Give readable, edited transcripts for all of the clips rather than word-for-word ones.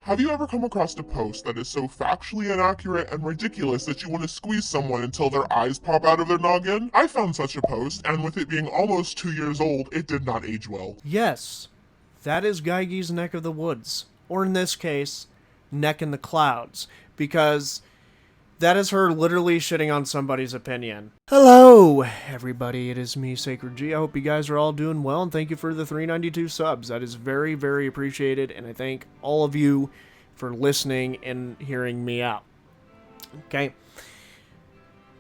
Have you ever come across a post that is so factually inaccurate and ridiculous that you want to squeeze someone until their eyes pop out of their noggin? I found such a post, and with it being almost 2 years old, it did not age well. Yes, that is Geige's neck of the woods. Or in this case, neck in the clouds. Because that is her literally shitting on somebody's opinion. Hello, everybody. It is me, Sacred G. I hope you guys are all doing well, and thank you for the 392 subs. That is very, very appreciated, and I thank all of you for listening and hearing me out. Okay.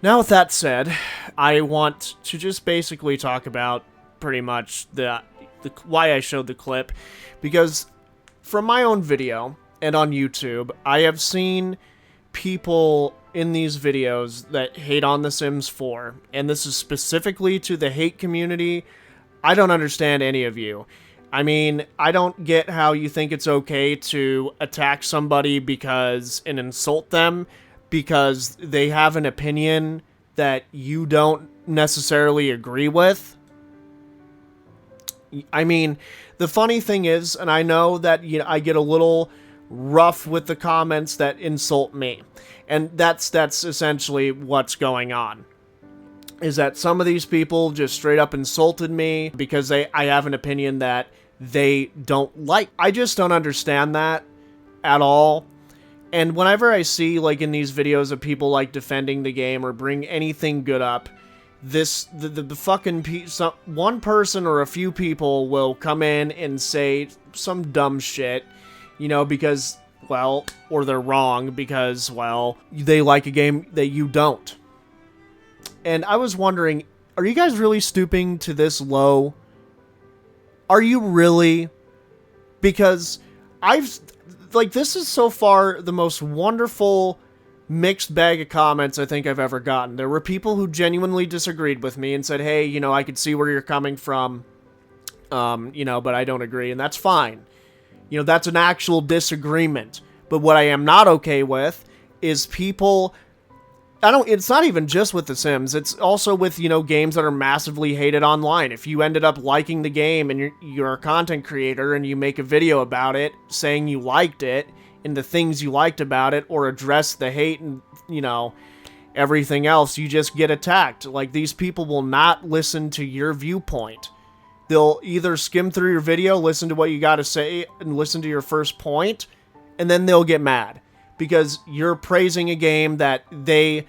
Now, with that said, I want to just basically talk about pretty much the why I showed the clip, because from my own video and on YouTube, I have seen people in these videos that hate on The Sims 4, and this is specifically to the hate community. I don't understand any of you. I mean, I don't get how you think it's okay to attack somebody and insult them because they have an opinion that you don't necessarily agree with. I mean, the funny thing is, and I know that I get a little rough with the comments that insult me, and that's essentially what's going on, is that some of these people just straight up insulted me because I have an opinion that they don't like. I just don't understand that at all. And whenever I see, like, in these videos of people, like, defending the game or bring anything good up, the fucking one person or a few people will come in and say some dumb shit, because, well, or they're wrong because, well, they like a game that you don't. And I was wondering, are you guys really stooping to this low? Are you really? Because this is so far the most wonderful mixed bag of comments I think I've ever gotten. There were people who genuinely disagreed with me and said, hey, I could see where you're coming from, but I don't agree, and that's fine. That's an actual disagreement. But what I am not okay with is people... it's not even just with The Sims. It's also with, games that are massively hated online. If you ended up liking the game and you're a content creator and you make a video about it saying you liked it and the things you liked about it, or address the hate and, everything else, you just get attacked. Like, these people will not listen to your viewpoint. They'll either skim through your video, listen to what you got to say, and listen to your first point, and then they'll get mad because you're praising a game that they,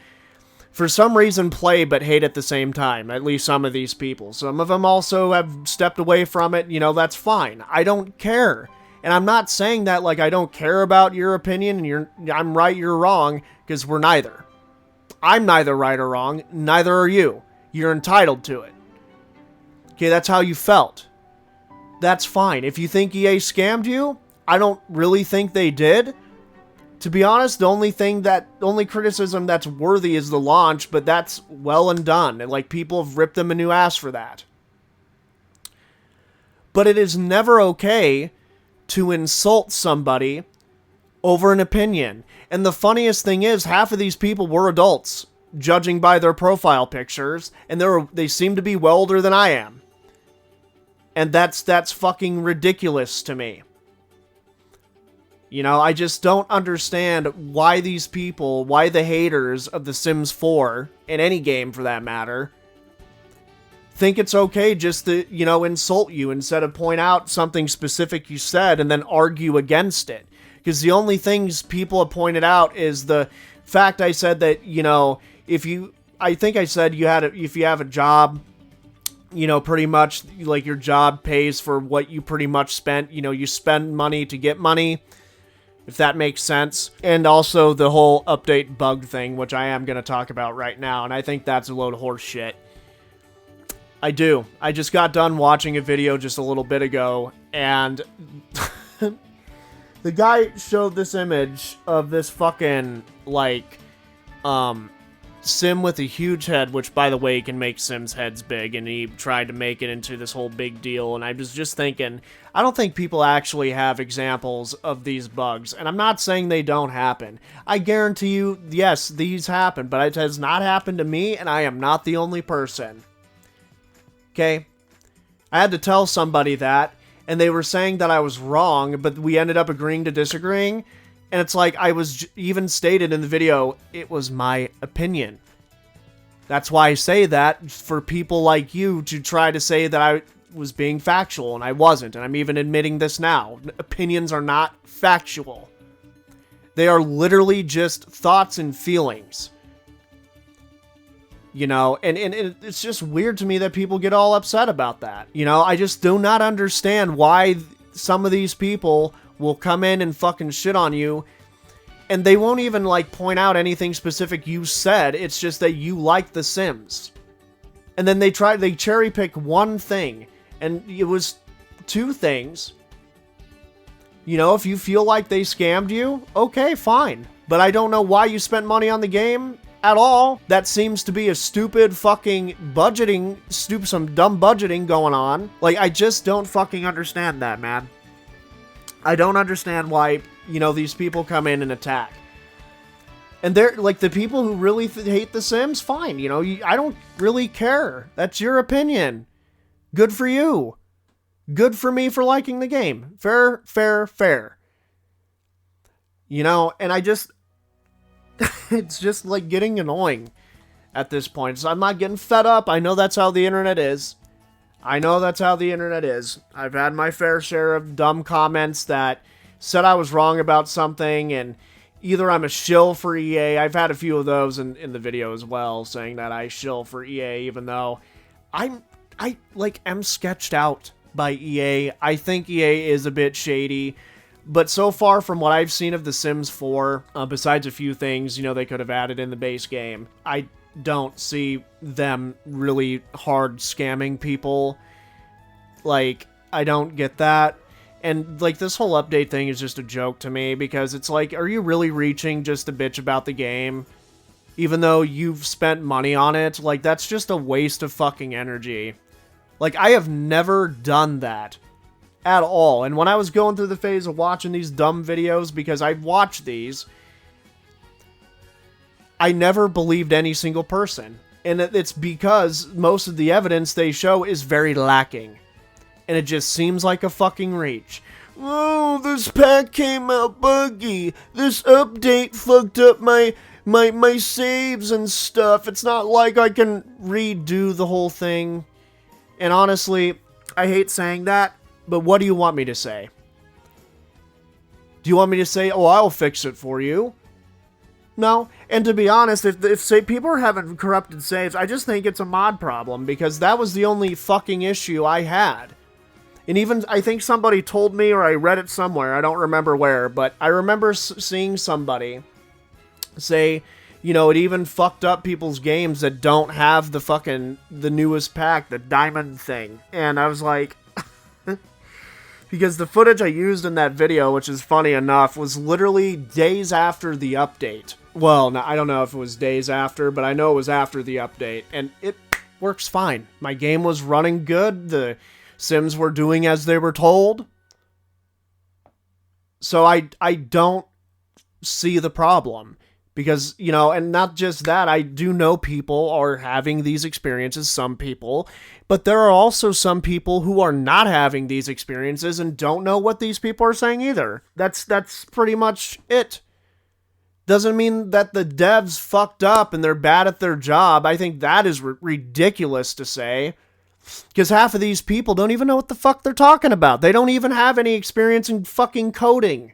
for some reason, play but hate at the same time. At least some of these people. Some of them also have stepped away from it. That's fine. I don't care. And I'm not saying that like I don't care about your opinion and I'm right, you're wrong, because we're neither. I'm neither right or wrong. Neither are you. You're entitled to it. Okay, that's how you felt. That's fine. If you think EA scammed you, I don't really think they did. To be honest, the only criticism that's worthy is the launch, but that's well and done. And, like, people have ripped them a new ass for that. But it is never okay to insult somebody over an opinion. And the funniest thing is, half of these people were adults, judging by their profile pictures, and they seem to be well older than I am. And that's fucking ridiculous to me. I just don't understand why these people, why the haters of The Sims 4, in any game for that matter, think it's okay just to, insult you instead of point out something specific you said and then argue against it. Because the only things people have pointed out is the fact I said that, if you have a job, pretty much, like, your job pays for what you pretty much spent. You spend money to get money, if that makes sense. And also the whole update bug thing, which I am going to talk about right now, and I think that's a load of horse shit. I do. I just got done watching a video just a little bit ago, and the guy showed this image of this fucking, like, Sim with a huge head, which, by the way, can make Sims' heads big, and he tried to make it into this whole big deal, and I was just thinking, I don't think people actually have examples of these bugs, and I'm not saying they don't happen. I guarantee you, yes, these happen, but it has not happened to me, and I am not the only person. Okay? I had to tell somebody that, and they were saying that I was wrong, but we ended up agreeing to disagreeing. And it's like, I was even stated in the video, it was my opinion. That's why I say that, for people like you to try to say that I was being factual, and I wasn't. And I'm even admitting this now. Opinions are not factual. They are literally just thoughts and feelings. You know, and it's just weird to me that people get all upset about that. You know, I just do not understand why some of these people will come in and fucking shit on you, and they won't even, like, point out anything specific you said. It's just that you like The Sims. And then they cherry pick one thing, and it was two things. You know, if you feel like they scammed you, okay, fine. But I don't know why you spent money on the game at all. That seems to be a stupid fucking budgeting, some dumb budgeting going on. Like, I just don't fucking understand that, man. I don't understand why, you know, these people come in and attack. And they're, like, the people who really hate The Sims, fine, you know, I don't really care. That's your opinion. Good for you. Good for me for liking the game. Fair, fair, fair. You know, and I just... it's just, like, getting annoying at this point. So I'm not getting fed up. I know that's how the internet is. I've had my fair share of dumb comments that said I was wrong about something, and either I'm a shill for EA. I've had a few of those in the video as well, saying that I shill for EA, even though I am sketched out by EA. I think EA is a bit shady. But so far, from what I've seen of The Sims 4, besides a few things, you know, they could have added in the base game, I don't see them really hard scamming people. Like, I don't get that. And, like, this whole update thing is just a joke to me, because it's like, are you really reaching just to bitch about the game? Even though you've spent money on it? Like, that's just a waste of fucking energy. Like, I have never done that. At all. And when I was going through the phase of watching these dumb videos, because I watched these, I never believed any single person. And it's because most of the evidence they show is very lacking. And it just seems like a fucking reach. Oh, this pack came out buggy. This update fucked up my saves and stuff. It's not like I can redo the whole thing. And honestly, I hate saying that. But what do you want me to say? Do you want me to say, oh, I'll fix it for you? No. And to be honest, if say people are having corrupted saves, I just think it's a mod problem, because that was the only fucking issue I had. And even, I think somebody told me, or I read it somewhere, I don't remember where, but I remember seeing somebody say, you know, it even fucked up people's games that don't have the newest pack, the diamond thing. And I was like... because the footage I used in that video, which is funny enough, was literally days after the update. Well, no, I don't know if it was days after, but I know it was after the update, and it works fine. My game was running good, the Sims were doing as they were told. So I don't see the problem. Because, you know, and not just that, I do know people are having these experiences, some people, but there are also some people who are not having these experiences and don't know what these people are saying either. That's pretty much it. Doesn't mean that the devs fucked up and they're bad at their job. I think that is ridiculous to say. Because half of these people don't even know what the fuck they're talking about. They don't even have any experience in fucking coding.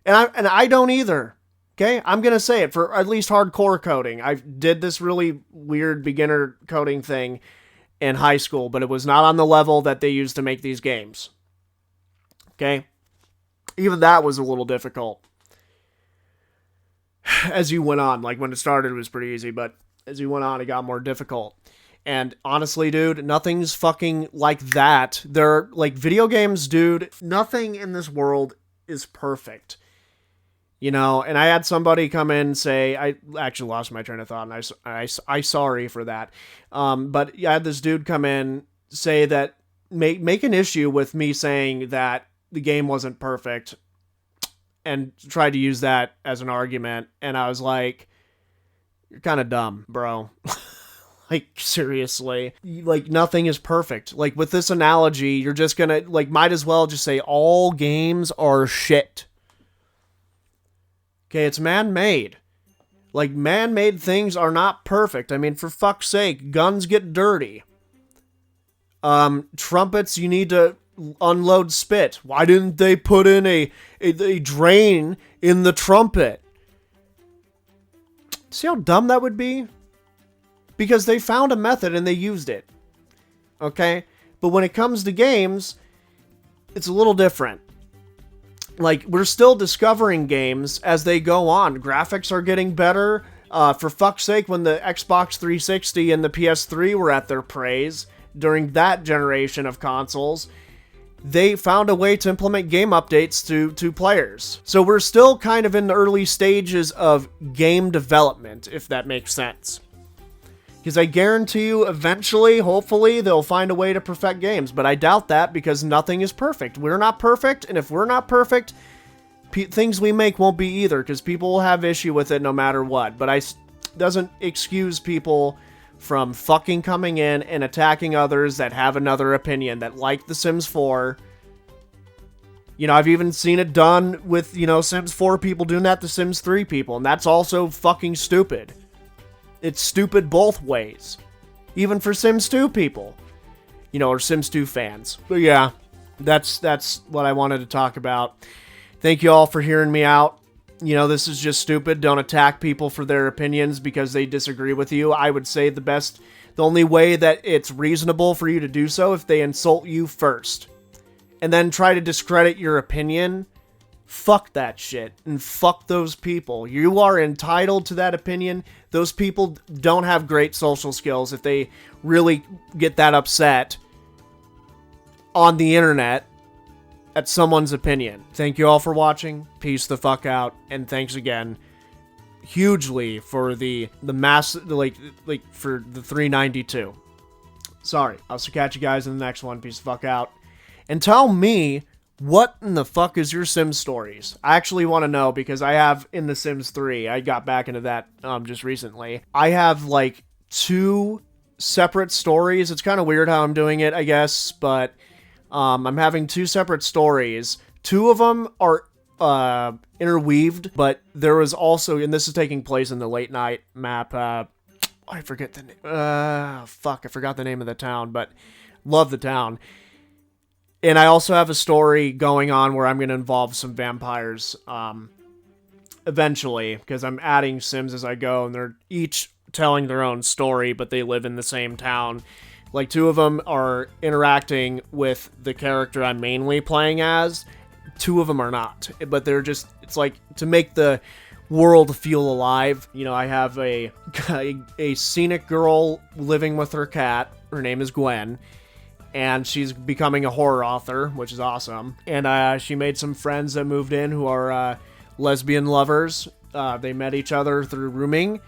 And I don't either. Okay? I'm going to say it, for at least hardcore coding. I did this really weird beginner coding thing in high school, but it was not on the level that they used to make these games. Okay? Even that was a little difficult. As you went on. Like, when it started, it was pretty easy, but as you went on, it got more difficult. And honestly, dude, nothing's fucking like that. They're, like, video games, dude, nothing in this world is perfect. You know, and I had somebody come in and say, I actually lost my train of thought, and I sorry for that. But I had this dude come in, say that, make an issue with me saying that the game wasn't perfect, and tried to use that as an argument. And I was like, you're kind of dumb, bro. Like, seriously. Like, nothing is perfect. Like, with this analogy, you're just gonna, like, might as well just say all games are shit. Okay, it's man-made. Like, man-made things are not perfect. I mean, for fuck's sake, guns get dirty. Trumpets, you need to unload spit. Why didn't they put in a drain in the trumpet? See how dumb that would be? Because they found a method and they used it. Okay? But when it comes to games, it's a little different. Like, we're still discovering games as they go on. Graphics are getting better. For fuck's sake, when the Xbox 360 and the PS3 were at their praise during that generation of consoles, they found a way to implement game updates to players. So we're still kind of in the early stages of game development, if that makes sense. Because I guarantee you, eventually, hopefully, they'll find a way to perfect games. But I doubt that because nothing is perfect. We're not perfect, and if we're not perfect, things we make won't be either, because people will have issue with it no matter what. But doesn't excuse people from fucking coming in and attacking others that have another opinion, that like The Sims 4. You know, I've even seen it done with, you know, Sims 4 people doing that to Sims 3 people, and that's also fucking stupid. It's stupid both ways. Even for Sims 2 people. You know, or Sims 2 fans. But yeah, that's what I wanted to talk about. Thank you all for hearing me out. You know, this is just stupid. Don't attack people for their opinions because they disagree with you. I would say the only way that it's reasonable for you to do so if they insult you first. And then try to discredit your opinion. Fuck that shit. And fuck those people. You are entitled to that opinion. Those people don't have great social skills if they really get that upset on the internet at someone's opinion. Thank you all for watching. Peace the fuck out. And thanks again hugely for the mass, like for the 392. Sorry. I'll catch you guys in the next one. Peace the fuck out. And tell me, what in the fuck is your Sims stories? I actually want to know, because I have in The Sims 3, I got back into that just recently. I have like 2 separate stories. It's kind of weird how I'm doing it, I guess, but I'm having 2 separate stories. 2 of them are interweaved, but there was also, and this is taking place in the late night map, I forget the name, fuck, I forgot the name of the town, but love the town. And I also have a story going on where I'm going to involve some vampires eventually, because I'm adding Sims as I go, and they're each telling their own story, but they live in the same town. Like, 2 of them are interacting with the character I'm mainly playing as. 2 of them are not, but they're just, it's like to make the world feel alive. You know, I have a scenic girl living with her cat. Her name is Gwen. And she's becoming a horror author, which is awesome. And she made some friends that moved in who are lesbian lovers. They met each other through rooming,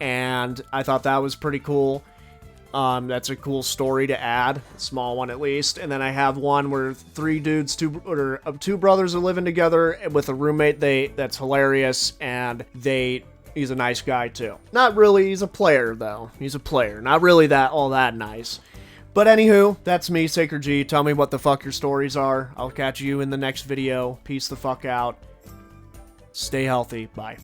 and I thought that was pretty cool. That's a cool story to add, a small one at least. And then I have one where 3 dudes, 2 brothers are living together with a roommate that's hilarious, and he's a nice guy too. Not really, he's a player though. He's a player, not really all that nice. But anywho, that's me, Sacred G. Tell me what the fuck your stories are. I'll catch you in the next video. Peace the fuck out. Stay healthy. Bye.